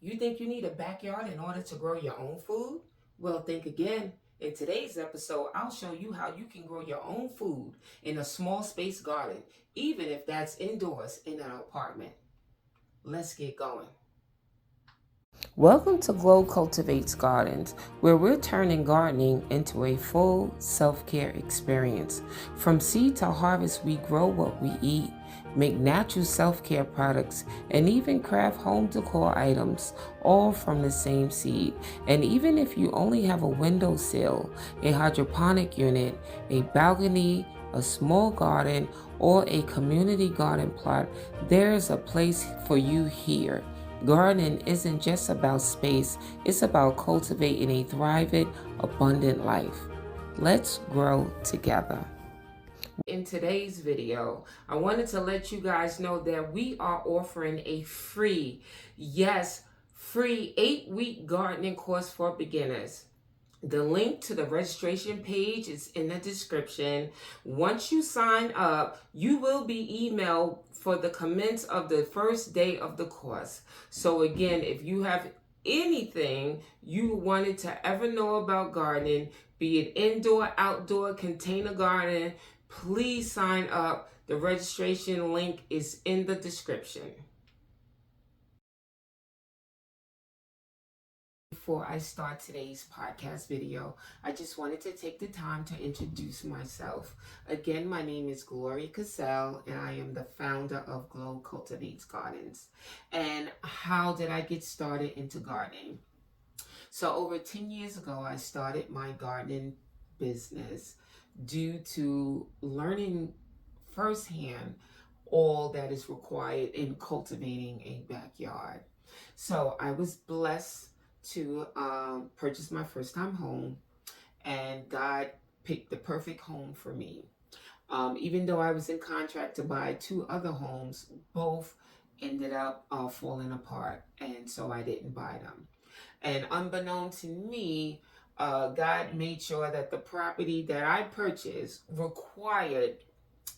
You think you need a backyard in order to grow your own food? Well, think again. In today's episode, I'll show you how you can grow your own food in a small space garden, even if that's indoors in an apartment. Let's get going. Welcome to Glow Cultivates Gardens, where we're turning gardening into a full self-care experience. From seed to harvest, we grow what we eat, make natural self-care products, and even craft home decor items, all from the same seed. And even if you only have a windowsill, a hydroponic unit, a balcony, a small garden, or a community garden plot, there's a place for you here. Gardening isn't just about space, it's about cultivating a thriving, abundant life. Let's grow together. In today's video, I wanted to let you guys know that we are offering a free, yes, free 8-week gardening course for beginners. The link to the registration page is in the description. Once you sign up, you will be emailed for the commence of the first day of the course. So again, if you have anything you wanted to ever know about gardening, be it indoor, outdoor, container garden, please sign up. The registration link is in the description. Before I start today's podcast video, I just wanted to take the time to introduce myself. Again, my name is Gloria Cassell, and I am the founder of Glow Cultivates Gardens. And how did I get started into gardening? So over 10 years ago, I started my gardening business due to learning firsthand all that is required in cultivating a backyard. So I was blessed to purchase my first time home, and God picked the perfect home for me. Even though I was in contract to buy 2 other homes, both ended up falling apart, and so I didn't buy them. And unbeknown to me, God made sure that the property that I purchased required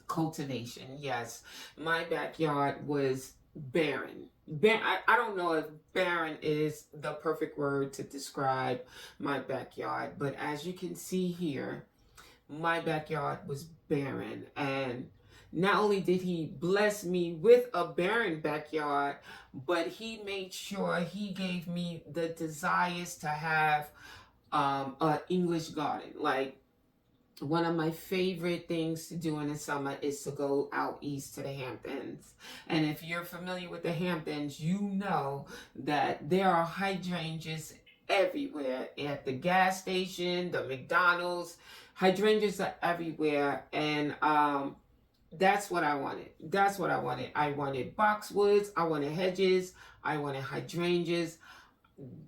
cultivation. Yes, my backyard was barren. I don't know if barren is the perfect word to describe my backyard, but as you can see here, my backyard was barren. And not only did he bless me with a barren backyard, but he made sure he gave me the desires to have an English garden. Like, one of my favorite things to do in the summer is to go out east to the Hamptons. And if you're familiar with the Hamptons, you know that there are hydrangeas everywhere. At the gas station, the McDonald's, hydrangeas are everywhere. And that's what I wanted. That's what I wanted. I wanted boxwoods, I wanted hedges, I wanted hydrangeas.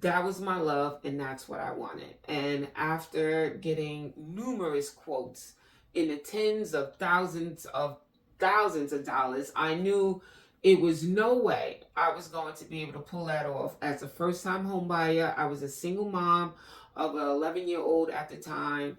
That was my love, and that's what I wanted. And after getting numerous quotes in the tens of thousands of dollars, I knew it was no way I was going to be able to pull that off. As a first-time home buyer, I was a single mom of an 11-year-old at the time.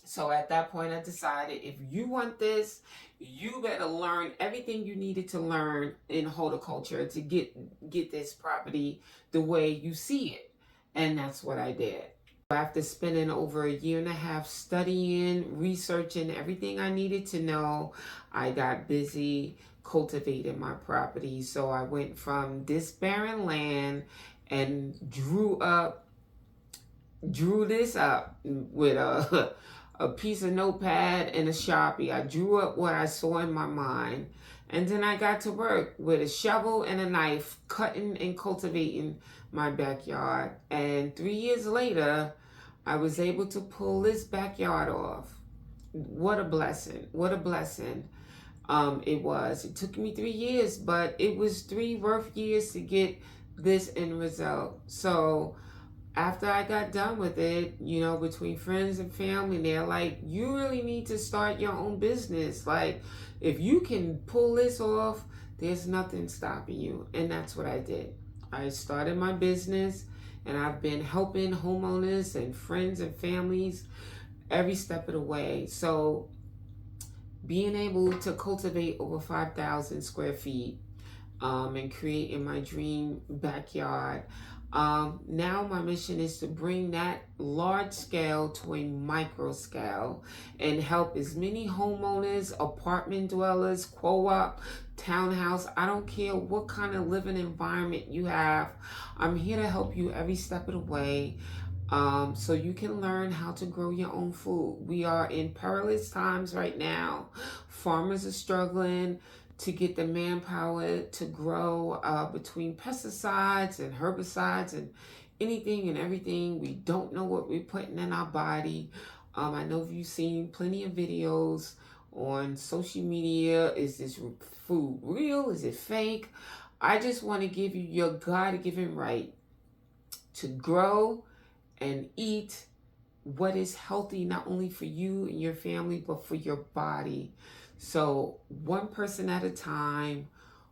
So at that point, I decided, if you want this, you better learn everything you needed to learn in horticulture to get this property the way you see it. And that's what I did. After spending over a year and a half studying, researching everything I needed to know, I got busy cultivating my property. So I went from this barren land and drew this up with a piece of notepad and a Sharpie. I drew up what I saw in my mind, and then I got to work with a shovel and a knife, cutting and cultivating my backyard. And 3 years later, I was able to pull this backyard off. What a blessing. What a blessing. It was. It took me 3 years, but it was 3 worth years to get this end result. So after I got done with it, between friends and family, they're like, you really need to start your own business. Like, if you can pull this off, there's nothing stopping you. And that's what I did. I started my business, and I've been helping homeowners and friends and families every step of the way. So being able to cultivate over 5,000 square feet and create in my dream backyard. Now my mission is to bring that large scale to a micro scale and help as many homeowners, apartment dwellers, co-op, townhouse. I don't care what kind of living environment you have. I'm here to help you every step of the way. So you can learn how to grow your own food. We are in perilous times right now. Farmers are struggling to get the manpower to grow between pesticides and herbicides and anything and everything. We don't know what we're putting in our body. I know you've seen plenty of videos on social media. Is this food real? Is it fake? I just want to give you your God-given right to grow and eat what is healthy, not only for you and your family, but for your body. So one person at a time,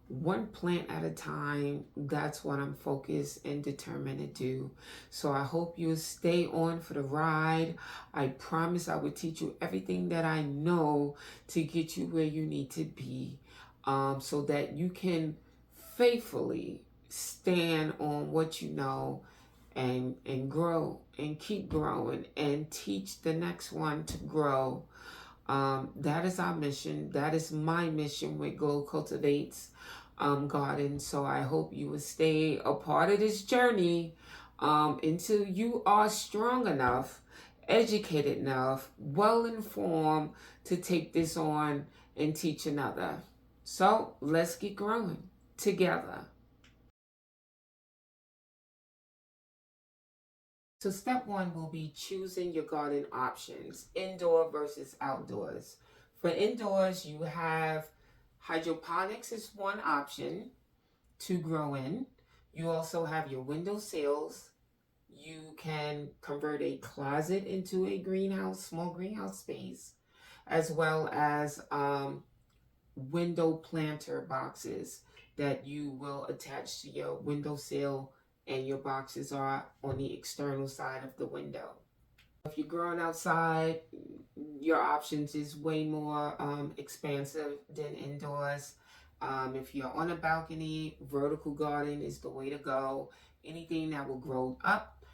one plant at a time, that's what I'm focused and determined to do. So I hope you'll stay on for the ride. I promise I will teach you everything that I know to get you where you need to be, so that you can faithfully stand on what you know and grow and keep growing and teach the next one to grow. That is our mission. That is my mission with Glow Cultivates Garden. So I hope you will stay a part of this journey until you are strong enough, educated enough, well informed to take this on and teach another. So let's get growing together. So step one will be choosing your garden options, indoor versus outdoors. For indoors, you have hydroponics is one option to grow in. You also have your windowsills. You can convert a closet into a greenhouse, small greenhouse space, as well as window planter boxes that you will attach to your windowsill, and your boxes are on the external side of the window. If you're growing outside, your options is way more expansive than indoors. If you're on a balcony, vertical garden is the way to go. Anything that will grow up,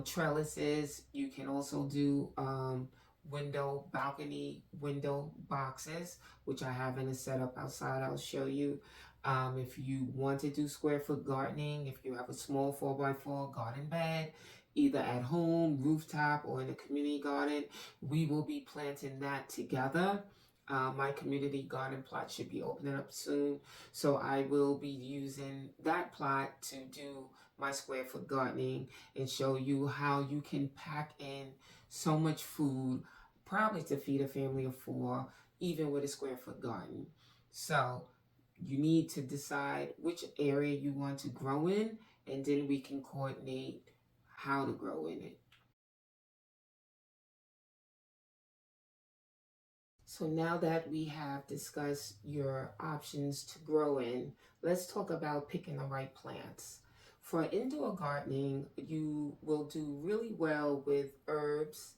trellises. You can also do balcony window boxes, which I have in a setup outside. I'll show you. If you want to do square foot gardening, if you have a small 4x4 garden bed, either at home, rooftop, or in a community garden, we will be planting that together. My community garden plot should be opening up soon, so I will be using that plot to do my square foot gardening and show you how you can pack in so much food, probably to feed a family of 4, even with a square foot garden. So you need to decide which area you want to grow in, and then we can coordinate how to grow in it. So now that we have discussed your options to grow in, let's talk about picking the right plants. For indoor gardening, you will do really well with herbs,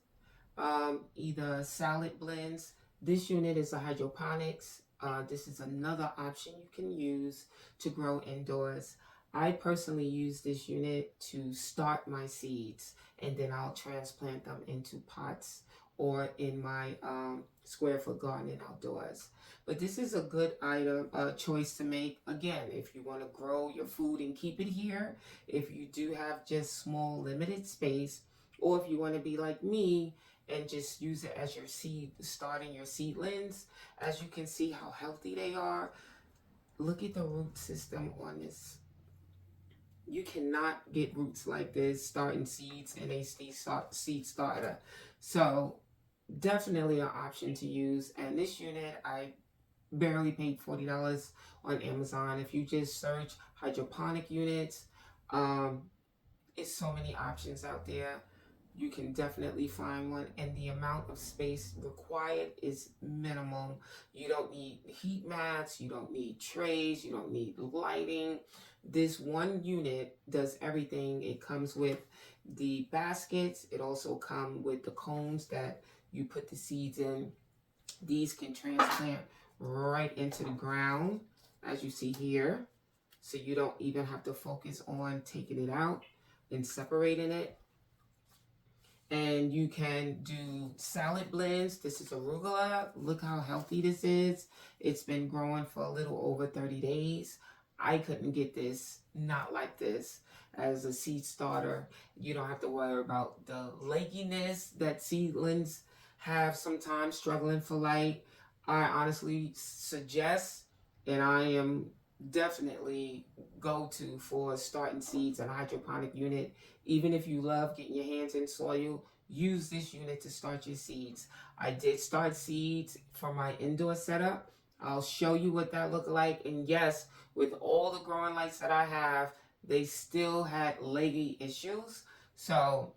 either salad blends. This unit is a hydroponics. This is another option you can use to grow indoors. I personally use this unit to start my seeds, and then I'll transplant them into pots or in my square foot garden outdoors. But this is a good item, choice to make. Again, if you want to grow your food and keep it here, if you do have just small limited space, or if you want to be like me and just use it as your seed, starting your seedlings. As you can see how healthy they are. Look at the root system on this. You cannot get roots like this starting seeds in a seed starter. So definitely an option to use. And this unit, I barely paid $40 on Amazon. If you just search hydroponic units, it's so many options out there. You can definitely find one, and the amount of space required is minimal. You don't need heat mats, you don't need trays, you don't need lighting. This one unit does everything. It comes with the baskets. It also comes with the cones that you put the seeds in. These can transplant right into the ground, as you see here. so you don't even have to focus on taking it out and separating it. And you can do salad blends. This is arugula. Look how healthy this is. It's been growing for a little over 30 days. I couldn't get this not like this as a seed starter. You don't have to worry about the legginess that seedlings have sometimes, struggling for light. I honestly suggest, and I am definitely go-to for starting seeds and hydroponic unit. Even if you love getting your hands in soil, use this unit to start your seeds. I did start seeds for my indoor setup. I'll show you what that looked like. And yes, with all the growing lights that I have, they still had leggy issues. So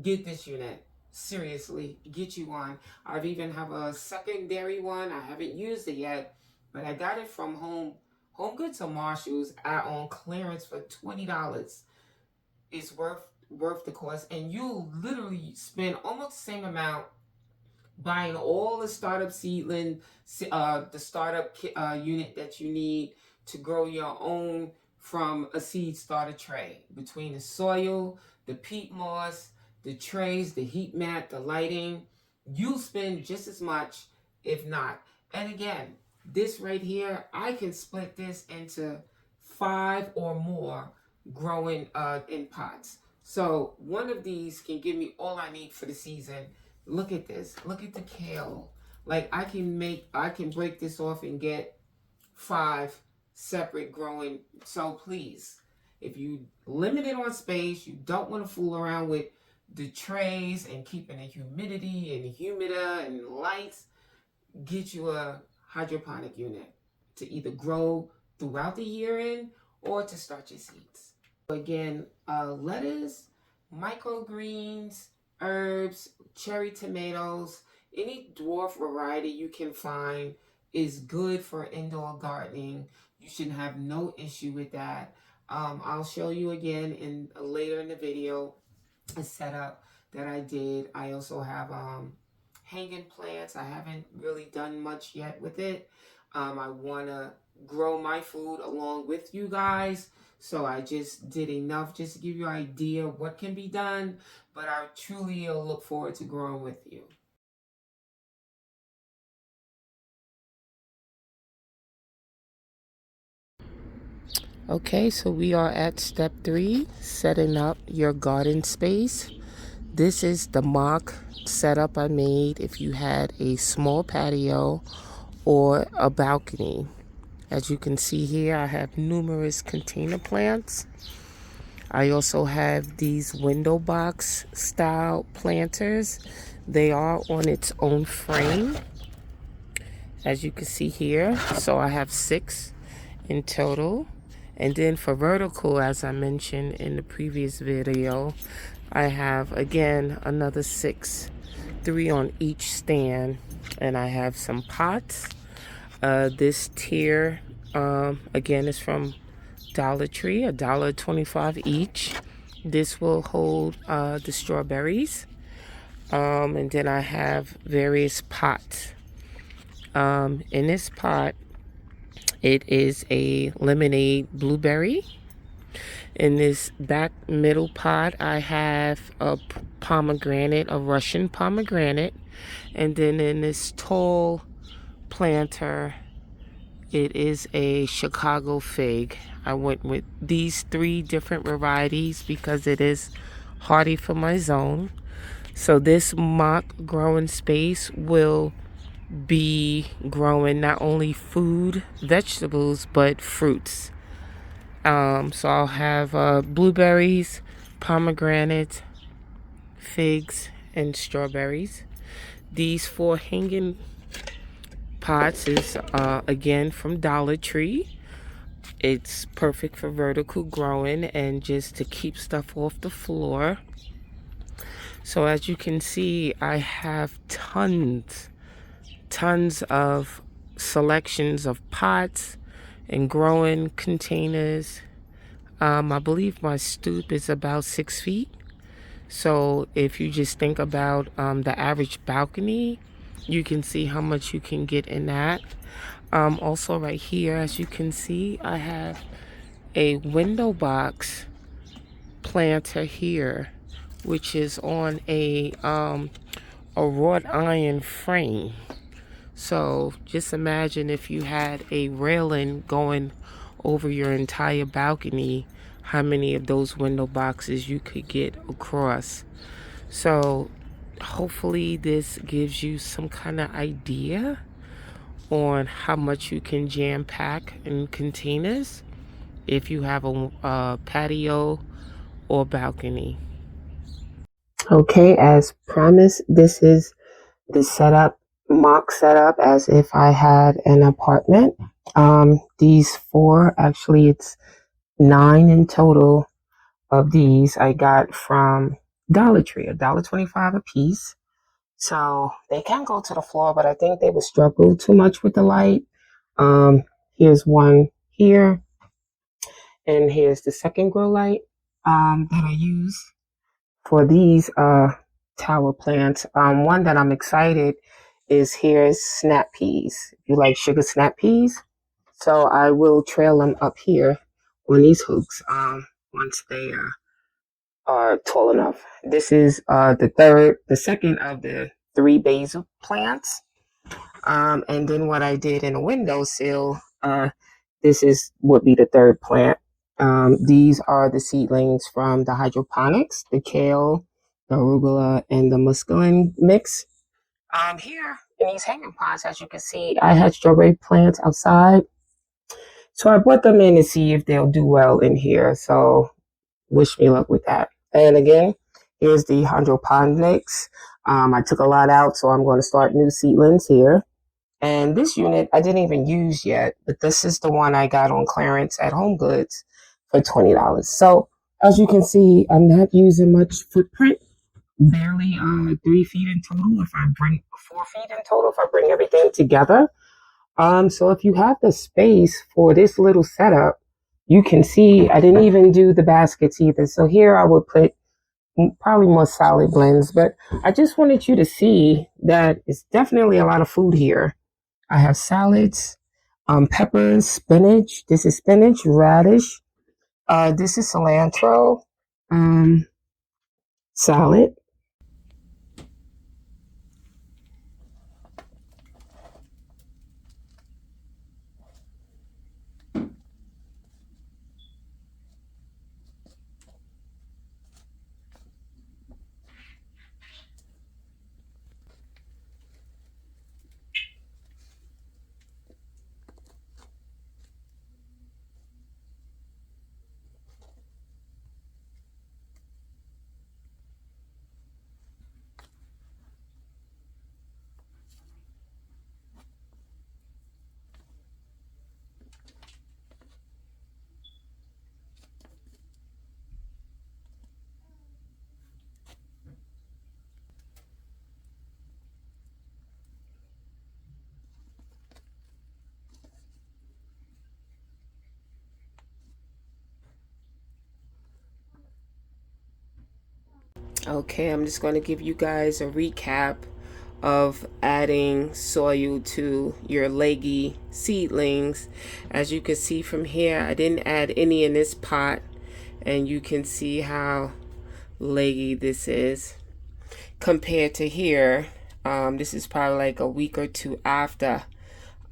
get this unit. Seriously, get you one. I've even have a secondary one. I haven't used it yet, but I got it from Home Goods or Marshalls on clearance for $20. It's worth the cost, and you literally spend almost the same amount buying all the startup seedling, the startup unit that you need to grow your own from a seed starter tray. Between the soil, the peat moss, the trays, the heat mat, the lighting, you spend just as much, if not. And again, this right here, I can split this into 5 or more growing in pots. So one of these can give me all I need for the season. Look at this. Look at the kale. Like I can break this off and get 5 separate growing. So please, if you limited on space, you don't want to fool around with the trays and keeping the humidity and the humidifier and lights, get you a hydroponic unit to either grow throughout the year in or to start your seeds. Again, lettuce, microgreens, herbs, cherry tomatoes, any dwarf variety you can find is good for indoor gardening. You should have no issue with that. I'll show you again later in the video a setup that I did. I also have hanging plants. I haven't really done much yet with it. I want to grow my food along with you guys, so I just did enough just to give you an idea of what can be done, but I truly look forward to growing with you. Okay, so we are at step 3, setting up your garden space. This is the mock setup I made if you had a small patio or a balcony. As you can see here, I have numerous container plants. I also have these window box style planters. They are on its own frame, as you can see here. So I have 6 in total. And then for vertical, as I mentioned in the previous video, I have again another 6, 3 on each stand. And I have some pots. This tier again is from Dollar Tree, $1.25 each. This will hold the strawberries. And then I have various pots. In this pot, it is a lemonade blueberry. In this back middle pot, I have a pomegranate, a Russian pomegranate. And then in this tall planter, it is a Chicago fig. I went with these 3 different varieties because it is hardy for my zone. So this mock growing space will be growing not only food, vegetables, but fruits. So I'll have blueberries, pomegranate, figs, and strawberries. These 4 hanging pots is again from Dollar Tree. It's perfect for vertical growing and just to keep stuff off the floor. So as you can see, I have tons of selections of pots and growing containers. I believe my stoop is about 6 feet. So if you just think about the average balcony, you can see how much you can get in that. Also right here, as you can see, I have a window box planter here, which is on a wrought iron frame. So just imagine if you had a railing going over your entire balcony, how many of those window boxes you could get across. So hopefully this gives you some kind of idea on how much you can jam pack in containers if you have a patio or balcony. Okay, as promised, this is the setup, mock setup, as if I had an apartment. These four, actually it's 9 in total of these I got from Dollar Tree, $1.25 a piece. So they can go to the floor, but I think they would struggle too much with the light. Here's one here, and here's the second grow light that I use for these tower plants. One that I'm excited is here's snap peas. If you like sugar snap peas, so I will trail them up here on these hooks once they are tall enough. This is the second of the 3 basil plants. And then what I did in a windowsill, this would be the third plant. These are the seedlings from the hydroponics, the kale, the arugula, and the muscadine mix. Here in these hanging pots, as you can see, I had strawberry plants outside. So I brought them in to see if they'll do well in here. So wish me luck with that. And again, here's the hydroponics. I took a lot out, so I'm going to start new seedlings here. And this unit I didn't even use yet, but this is the one I got on clearance at Home Goods for $20. So as you can see, I'm not using much footprint, barely 3 feet in total. If I bring 4 feet in total, if I bring everything together. So if you have the space for this little setup, you can see I didn't even do the baskets either. So here I would put probably more salad blends, but I just wanted you to see that it's definitely a lot of food here. I have salads, peppers, spinach. This is spinach, radish. This is cilantro, salad. Okay, I'm just going to give you guys a recap of adding soil to your leggy seedlings. As you can see from here, I didn't add any in this pot, and you can see how leggy this is compared to here. This is probably like a week or two after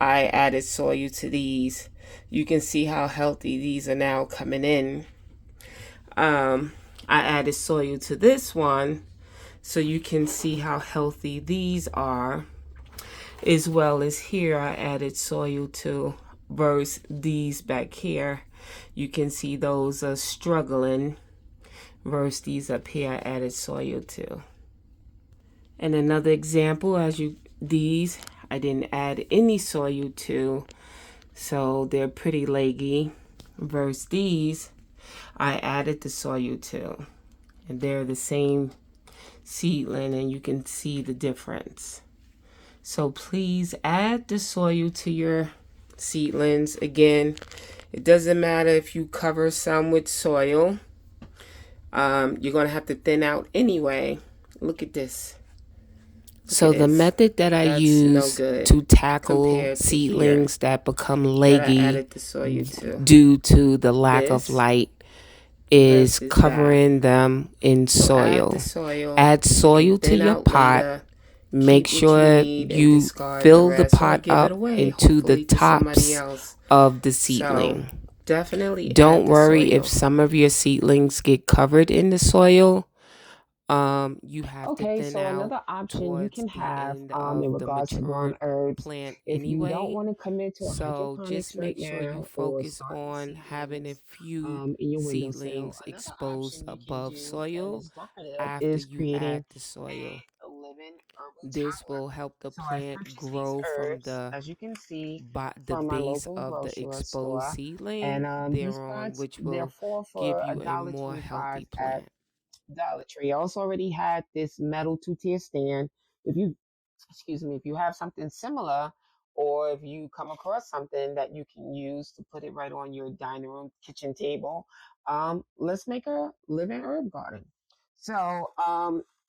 I added soil to these. You can see how healthy these are now coming in. I added soil to this one, so you can see how healthy these are, as well as here I added soil to versus these back here. You can see those are struggling versus these up here I added soil to. And another example, these I didn't add any soil to, so they're pretty leggy, versus these I added the soil to, and they're the same seedling, and you can see the difference. So please add the soil to your seedlings. Again, it doesn't matter if you cover some with soil. You're going to have to thin out anyway. Look at this. So the method that I use to tackle seedlings that become leggy due to the lack of light is covering them in soil. Add soil to your pot. Make sure you fill the pot up into the tops of the seedling. Don't worry if some of your seedlings get covered in the soil. You have to thin out another option you can have in regards to growing herbs plant if you don't want to commit to so just make sure you focus on having a few seedlings exposed above soil after you add the soil. This will help the plant grow from the the base of the exposed seedling thereon, which will give you a more healthy plant. Dollar Tree. I also already had this metal two-tier stand. If you, excuse me, if you have something similar, or if you come across something that you can use to put it right on your dining room, kitchen table, let's make a living herb garden. So,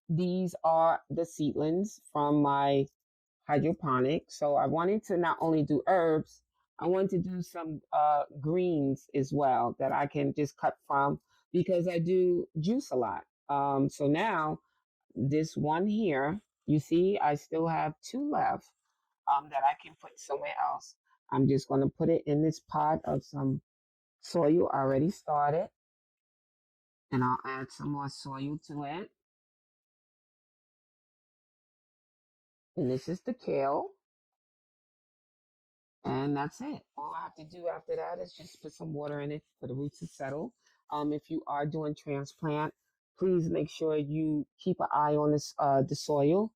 these are the seedlings from my hydroponic. So I wanted to not only do herbs, I wanted to do some greens as well that I can just cut from because I do juice a lot. So now this one here, you see, I still have two left that I can put somewhere else. I'm just going to put it in this pot of some soil already started, and I'll add some more soil to it. And this is the kale. And that's it. All I have to do after that is just put some water in it for the roots to settle. If you are doing transplant, please make sure you keep an eye on this the soil.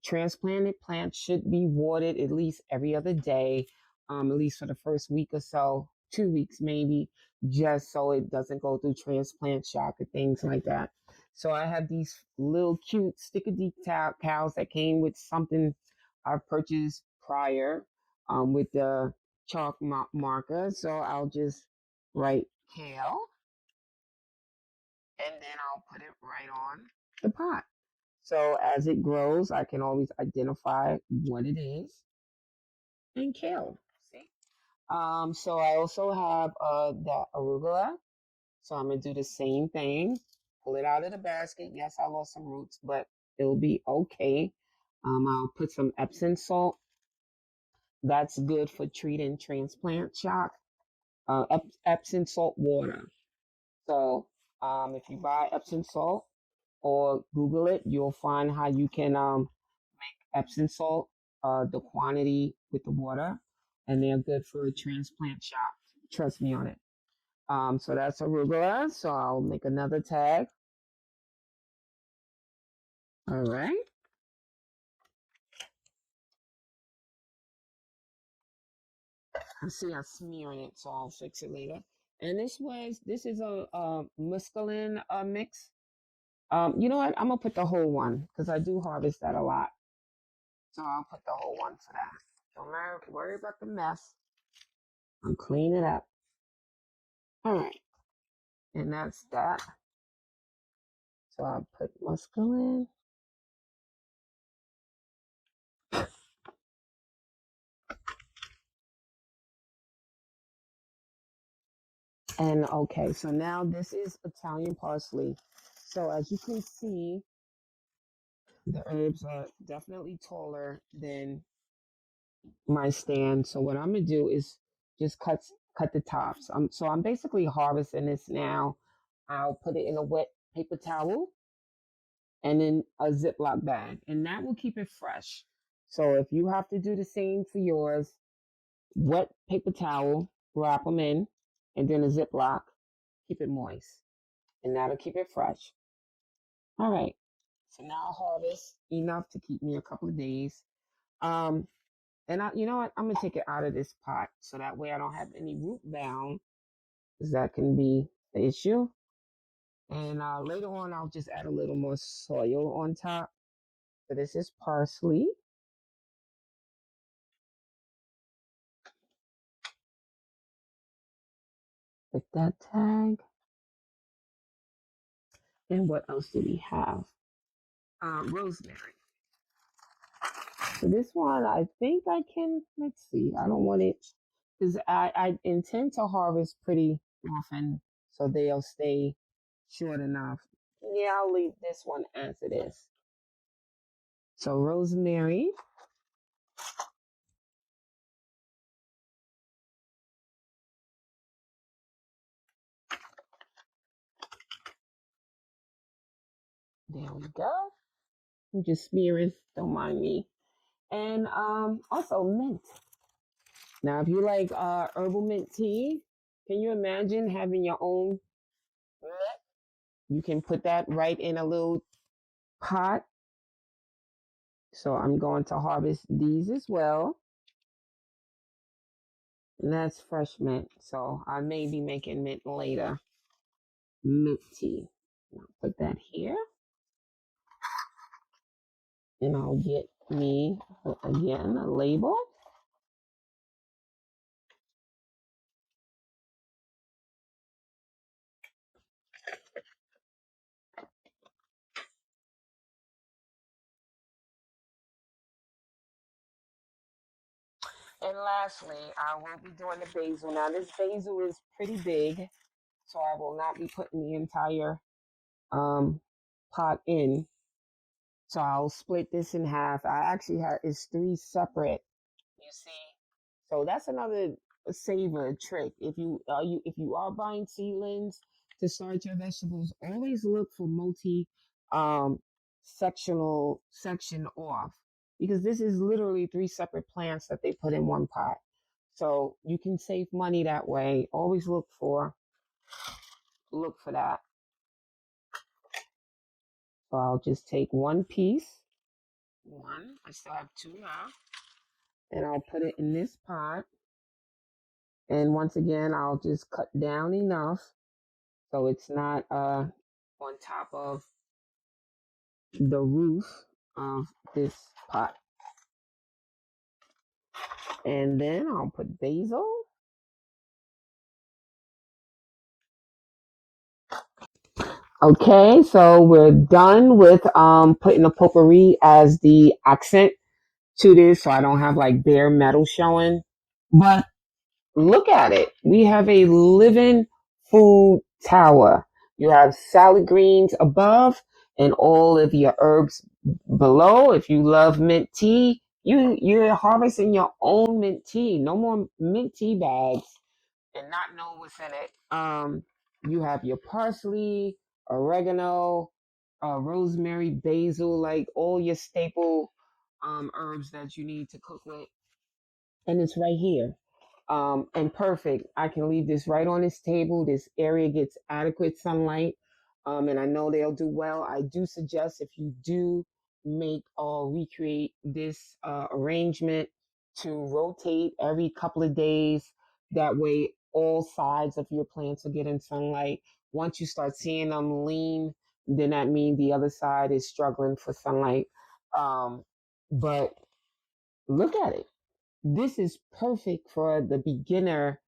Transplanted plants should be watered at least every other day, at least for the first week or so, 2 weeks maybe, just so it doesn't go through transplant shock or things like that. So I have these little cute sticker decals that came with something I purchased prior with the chalk marker. So I'll just write kale and then I'll put it right on the pot. So as it grows, I can always identify what it is and kale. See? So I also have the arugula. So I'm gonna do the same thing. Pull it out of the basket. Yes, I lost some roots, but it'll be okay. I'll put some Epsom salt. That's good for treating transplant shock. Epsom salt water. So if you buy Epsom salt or Google it, you'll find how you can Epsom salt, the quantity with the water, and they're good for a transplant shop. Trust me on it. So that's arugula. So I'll make another tag. All right. I see I'm smearing it, so I'll fix it later. And this is a mescaline mix. You know what? I'm gonna put the whole one because I do harvest that a lot. So I'll put the whole one for that. Don't worry about the mess. I'll clean it up. All right. And that's that. So I'll put mescaline. And okay, so now this is Italian parsley. So as you can see, the herbs are definitely taller than my stand. So what I'm gonna do is just cut the tops. So I'm basically harvesting this now. I'll put it in a wet paper towel and in a Ziploc bag, and that will keep it fresh. So if you have to do the same for yours, wet paper towel, wrap them in, and then a Ziploc, keep it moist, and that'll keep it fresh. All right. So now I'll harvest enough to keep me a couple of days. Um, and you know what? I'm gonna take it out of this pot so that way I don't have any root bound, because that can be the issue. And later on, I'll just add a little more soil on top. So this is parsley. With that tag. And what else do we have? Rosemary. So this one, I think I can, let's see, I don't want it, because I intend to harvest pretty often, so they'll stay short enough. Yeah, I'll leave this one as it is. So rosemary, there we go. I'm just smearing, don't mind me. And also mint. Now, if you like herbal mint tea, can you imagine having your own mint? You can put that right in a little pot. So I'm going to harvest these as well. And that's fresh mint. So I may be making mint later. Mint tea. I'll put that here. And I'll get me, again, a label. And lastly, I will be doing the basil. Now, this basil is pretty big, so I will not be putting the entire um, pot in. So I'll split this in half. I actually have it's three separate. You see, so that's another savor trick. If you are buying seedlings to start your vegetables, always look for multi um sectional section off, because this is literally three separate plants that they put in one pot. So you can save money that way. Always look for that. So I'll just take one piece. One. I still have two left. And I'll put it in this pot. And once again, I'll just cut down enough so it's not on top of the roof of this pot. And then I'll put basil. Okay, so we're done with putting the potpourri as the accent to this, so I don't have like bare metal showing. But look at it. We have a living food tower. You have salad greens above and all of your herbs below. If you love mint tea, you're harvesting your own mint tea. No more mint tea bags and not know what's in it. You have your parsley, oregano, rosemary, basil, like all your staple herbs that you need to cook with, and it's right here. And perfect. I can leave this right on this table. This area gets adequate sunlight. And I know they'll do well. I do suggest, if you do make or recreate this arrangement, to rotate every couple of days. That way, all sides of your plants are getting sunlight. Once you start seeing them lean, then that means the other side is struggling for sunlight. But look at it. This is perfect for the beginner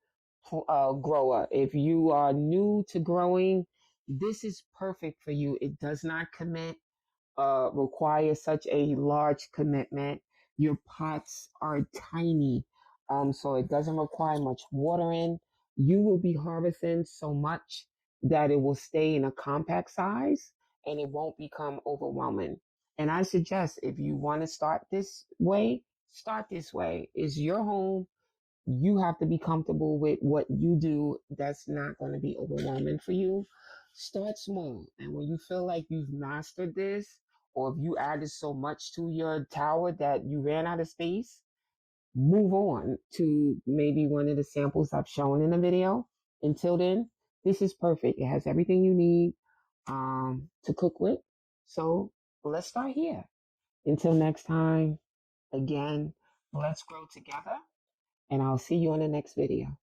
grower. If you are new to growing, this is perfect for you. It does not require such a large commitment. Your pots are tiny, so it doesn't require much watering. You will be harvesting so much that it will stay in a compact size and it won't become overwhelming. And I suggest, if you want to start this way. It's your home. You have to be comfortable with what you do. That's not going to be overwhelming for you. Start small. And when you feel like you've mastered this, or if you added so much to your tower that you ran out of space, move on to maybe one of the samples I've shown in the video. Until then, this is perfect. It has everything you need to cook with. So let's start here. Until next time, again, let's grow together, and I'll see you on the next video.